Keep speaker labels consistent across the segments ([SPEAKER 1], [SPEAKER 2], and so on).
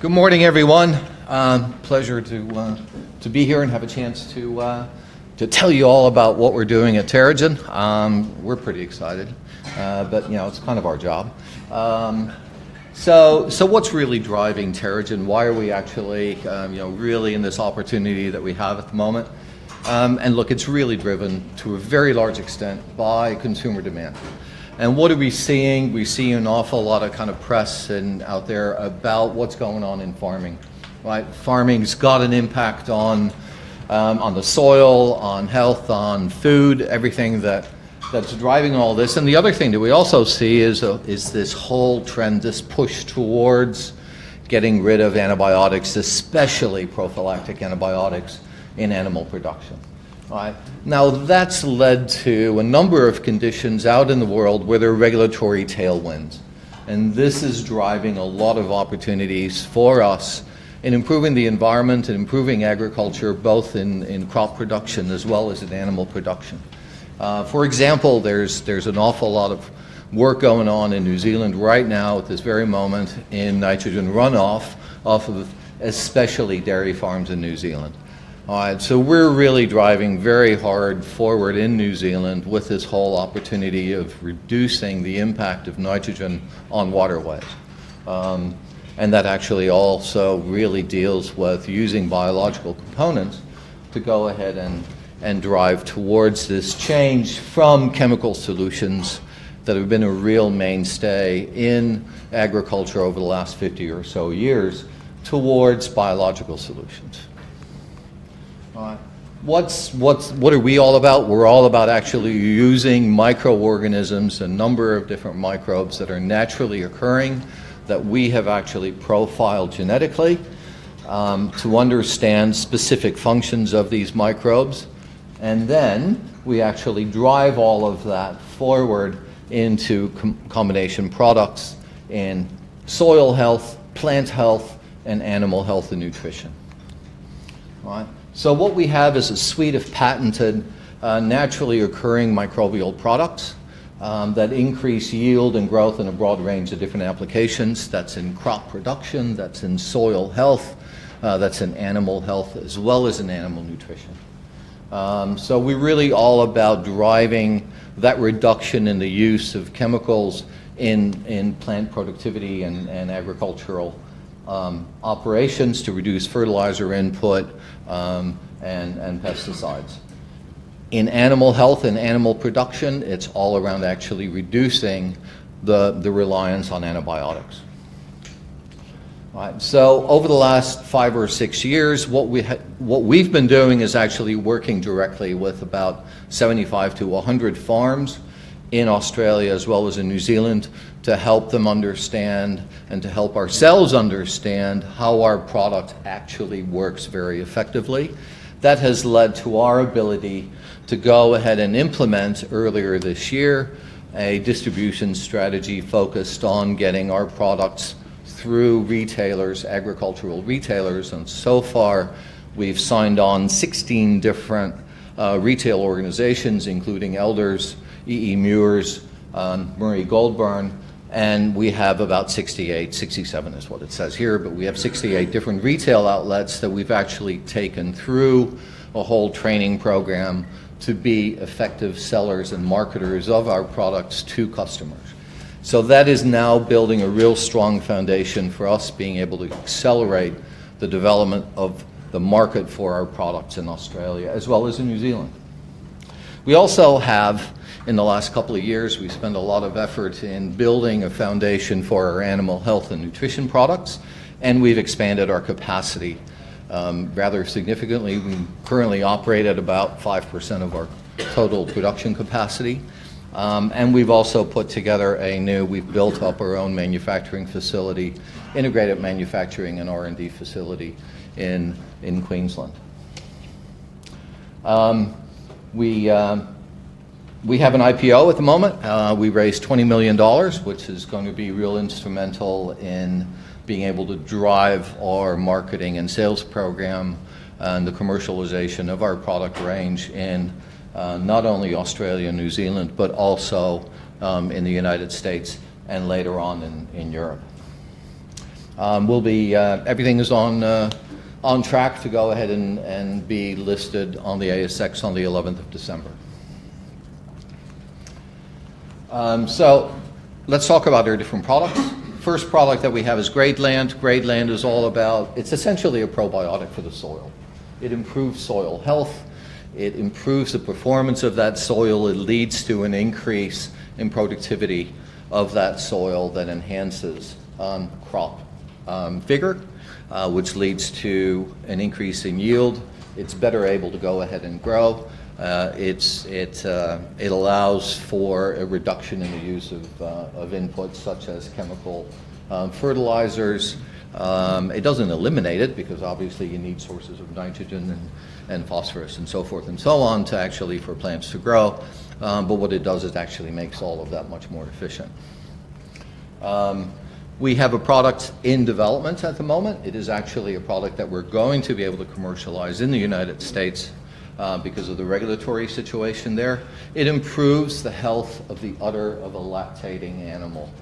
[SPEAKER 1] Good morning, everyone. Pleasure to be here and have a chance to tell you all about what we're doing at Terragen. We're pretty excited, but it's kind of our job. So what's really driving Terragen? Why are we actually really in this opportunity that we have at the moment? And look, it's really driven to a very large extent by consumer demand. And what are we seeing? We see an awful lot of kind of press out there about what's going on in farming. Right? Farming's got an impact on the soil, on health, on food, everything that's driving all this. And the other thing that we also see is this whole trend, this push towards getting rid of antibiotics, especially prophylactic antibiotics in animal production. Right. Now, that's led to a number of conditions out in the world where there are regulatory tailwinds. And this is driving a lot of opportunities for us in improving the environment and improving agriculture, both in crop production as well as in animal production. For example, there's an awful lot of work going on in New Zealand right now at this very moment in nitrogen runoff off of especially dairy farms in New Zealand. All right, so we're really driving very hard forward in New Zealand with this whole opportunity of reducing the impact of nitrogen on waterways. And that actually also really deals with using biological components to go ahead and drive towards this change from chemical solutions that have been a real mainstay in agriculture over the last 50 or so years towards biological solutions. What are we all about? We're all about actually using microorganisms, a number of different microbes that are naturally occurring, that we have actually profiled genetically to understand specific functions of these microbes. And then we actually drive all of that forward into combination products in soil health, plant health, and animal health and nutrition. All right. So what we have is a suite of patented, naturally occurring microbial products that increase yield and growth in a broad range of different applications. That's in crop production, that's in soil health, that's in animal health, as well as in animal nutrition. So we're really all about driving that reduction in the use of chemicals in plant productivity and agricultural operations to reduce fertilizer input and pesticides. In animal health and animal production, it's all around actually reducing the reliance on antibiotics. All right, so over the last 5 or 6 years, what we've been doing is actually working directly with about 75 to 100 farms in Australia as well as in New Zealand to help them understand and to help ourselves understand how our product actually works very effectively. That has led to our ability to go ahead and implement earlier this year a distribution strategy focused on getting our products through retailers, agricultural retailers, and so far we've signed on 16 different retail organizations, including Elders, E.E. Muir's, Murray Goulburn, and we have about 67 is what it says here, but we have 68 different retail outlets that we've actually taken through a whole training program to be effective sellers and marketers of our products to customers. So that is now building a real strong foundation for us being able to accelerate the development of the market for our products in Australia as well as in New Zealand. We also have, in the last couple of years, we spent a lot of effort in building a foundation for our animal health and nutrition products, and we've expanded our capacity rather significantly. We currently operate at about 5% of our total production capacity, and we've also put together we've built up our own manufacturing facility, integrated manufacturing and R&D facility in Queensland. We have an IPO at the moment. We raised $20 million, which is going to be real instrumental in being able to drive our marketing and sales program and the commercialization of our product range in not only Australia and New Zealand, but also in the United States and later on in Europe. Everything is on track to go ahead and be listed on the ASX on the 11th of December. So let's talk about our different products. First product that we have is Gradeland. Gradeland is all about, it's essentially a probiotic for the soil. It improves soil health. It improves the performance of that soil. It leads to an increase in productivity of that soil that enhances crop vigor, which leads to an increase in yield. It's better able to go ahead and grow. It allows for a reduction in the use of inputs such as chemical fertilizers. It doesn't eliminate it, because obviously you need sources of nitrogen and phosphorus and so forth and so on to actually for plants to grow. But what it does is actually makes all of that much more efficient. We have a product in development at the moment. It is actually a product that we're going to be able to commercialize in the United States because of the regulatory situation there. It improves the health of the udder of a lactating animal.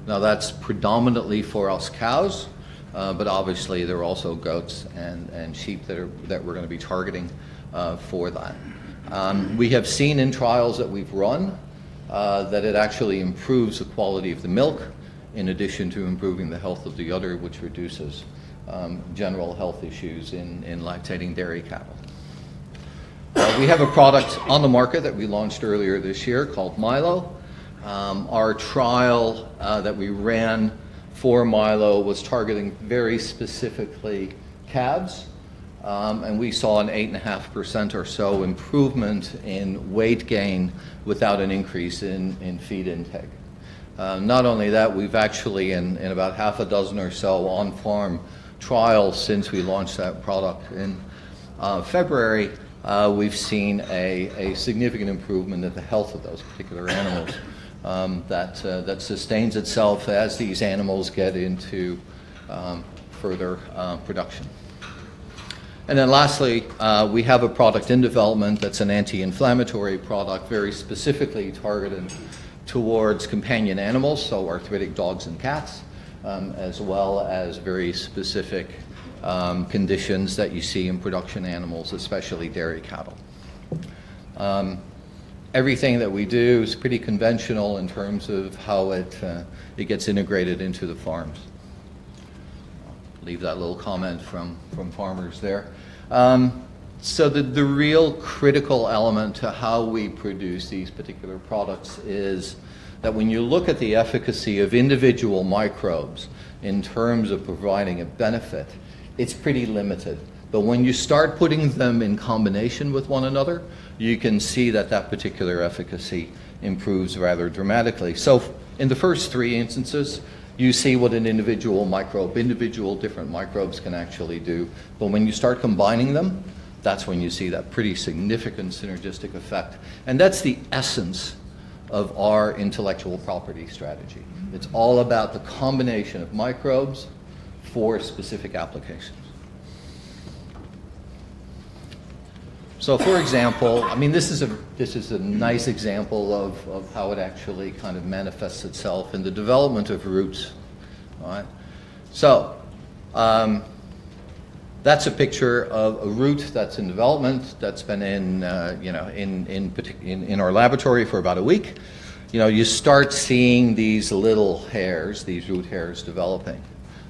[SPEAKER 1] Now that's predominantly for us cows, but obviously there are also goats and sheep that we're going to be targeting for that. We have seen in trials that we've run that it actually improves the quality of the milk, in addition to improving the health of the udder, which reduces general health issues in lactating dairy cattle. We have a product on the market that we launched earlier this year called Milo. Our trial that we ran for Milo was targeting very specifically calves, and we saw an 8.5% or so improvement in weight gain without an increase in feed intake. Not only that, we've actually, in about half a dozen or so on-farm trials since we launched that product in February, we've seen a significant improvement in the health of those particular animals that sustains itself as these animals get into further production. And then lastly, we have a product in development that's an anti-inflammatory product, very specifically targeted towards companion animals, so arthritic dogs and cats, as well as very specific conditions that you see in production animals, especially dairy cattle. Everything that we do is pretty conventional in terms of how it gets integrated into the farms. I'll leave that little comment from farmers there. So the real critical element to how we produce these particular products is that when you look at the efficacy of individual microbes in terms of providing a benefit, it's pretty limited. But when you start putting them in combination with one another, you can see that particular efficacy improves rather dramatically. So in the first three instances, you see what an individual different microbes can actually do. But when you start combining them, that's when you see that pretty significant synergistic effect. And that's the essence of our intellectual property strategy. It's all about the combination of microbes for specific applications. So for example, I mean, this is a nice example of how it actually kind of manifests itself in the development of roots. All right? So that's a picture of a root that's in development, that's been in our laboratory for about a week. You start seeing these little hairs, these root hairs developing.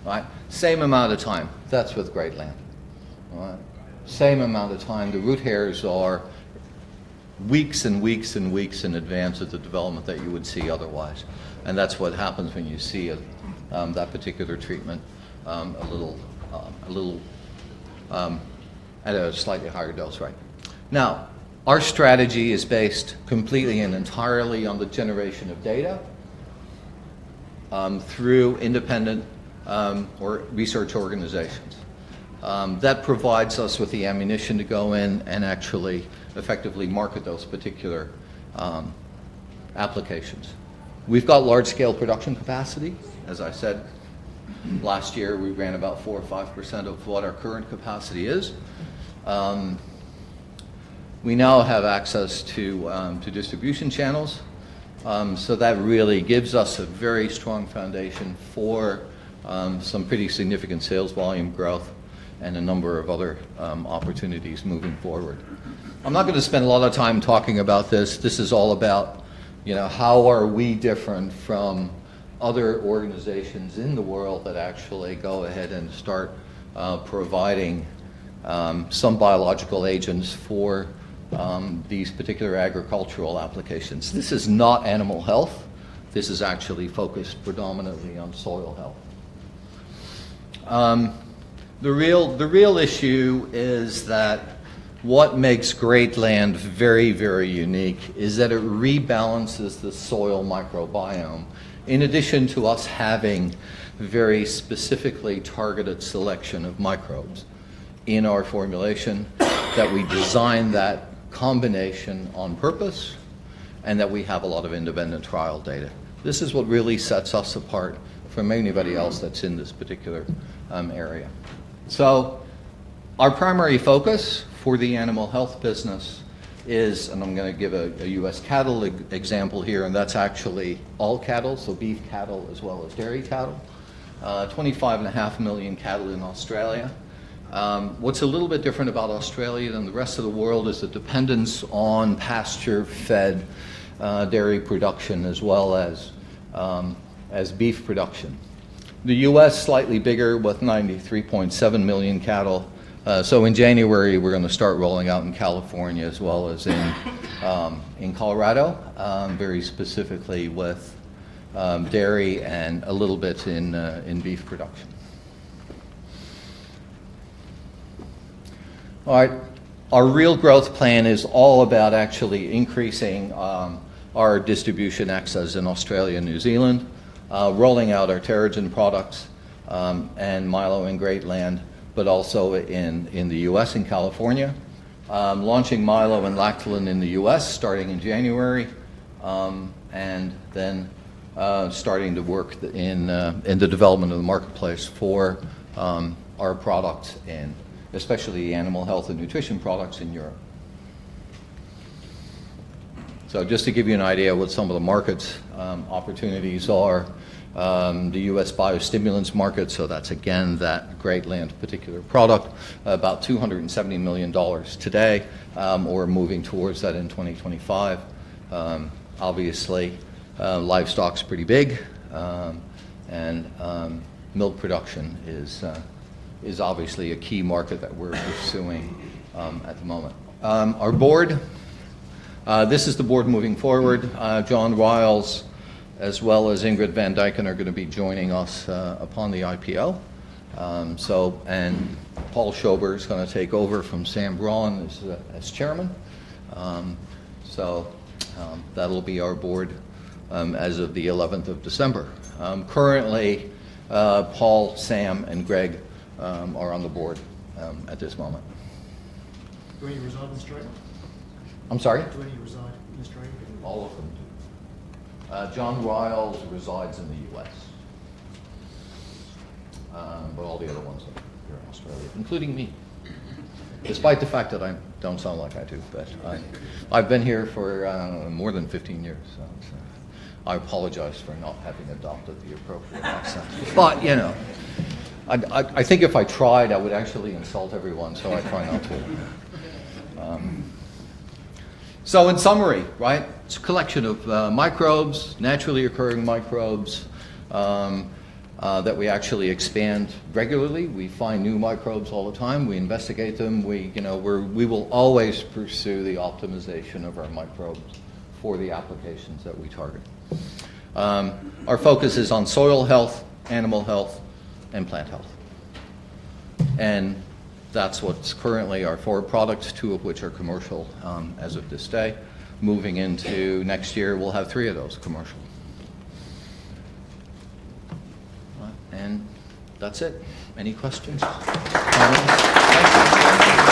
[SPEAKER 1] Right? Same amount of time. That's with Gradeland. All right? Same amount of time. The root hairs are weeks and weeks and weeks in advance of the development that you would see otherwise. And that's what happens when you see that particular treatment at a slightly higher dose, right? Now, our strategy is based completely and entirely on the generation of data through independent or research organizations. That provides us with the ammunition to go in and actually effectively market those particular applications. We've got large-scale production capacity. As I said, last year we ran about 4 or 5% of what our current capacity is. We now have access to distribution channels, so that really gives us a very strong foundation for some pretty significant sales volume growth, and a number of other opportunities moving forward. I'm not going to spend a lot of time talking about this. This is all about, how are we different from other organizations in the world that actually go ahead and start providing some biological agents for these particular agricultural applications. This is not animal health. This is actually focused predominantly on soil health. The real issue is that what makes Great Land very, very unique is that it rebalances the soil microbiome, in addition to us having very specifically targeted selection of microbes in our formulation, that we design that combination on purpose, and that we have a lot of independent trial data. This is what really sets us apart from anybody else that's in this particular area. So our primary focus for the animal health business is, and I'm going to give a U.S. cattle example here, and that's actually all cattle, so beef cattle as well as dairy cattle. 25.5 million cattle in Australia. What's a little bit different about Australia than the rest of the world is the dependence on pasture-fed dairy production as well as beef production. The U.S. slightly bigger with 93.7 million cattle. So in January, we're going to start rolling out in California as well as in Colorado, very specifically with dairy and a little bit in beef production. All right, our real growth plan is all about actually increasing our distribution access in Australia and New Zealand, rolling out our Terragen products and Milo and Great Land, but also in the U.S. and California. Launching Milo and Lactalis in the U.S. starting in January, and then starting to work in the development of the marketplace for our products, and especially animal health and nutrition products in Europe. So just to give you an idea what some of the market opportunities are, the U.S. biostimulants market, so that's again that Great Land particular product, about $270 million today, or moving towards that in 2025. Obviously, livestock's pretty big, and milk production is obviously a key market that we're pursuing at the moment. Our board, this is the board moving forward. John Riles as well as Ingrid Van Dyken are going to be joining us upon the IPO. And Paul Schober is going to take over from Sam Braun as chairman. That'll be our board as of the 11th of December. Currently, Paul, Sam, and Greg are on the board at this moment.
[SPEAKER 2] Do any reside in Australia?
[SPEAKER 1] I'm sorry?
[SPEAKER 2] Do any reside in Australia?
[SPEAKER 1] All of them do. John Riles resides in the U.S., but all the other ones are here in Australia, including me, despite the fact that I don't sound like I do. But I've been here for more than 15 years, so I apologize for not having adopted the appropriate accent. But, I think if I tried, I would actually insult everyone, so I try not to. So in summary, right, it's a collection of microbes, naturally occurring microbes that we actually expand regularly. We find new microbes all the time. We investigate them. We will always pursue the optimization of our microbes for the applications that we target. Our focus is on soil health, animal health, and plant health. And that's what's currently our 4 products, 2 of which are commercial as of this day. Moving into next year, we'll have 3 of those commercial. And that's it. Any questions? Comments? Thank you.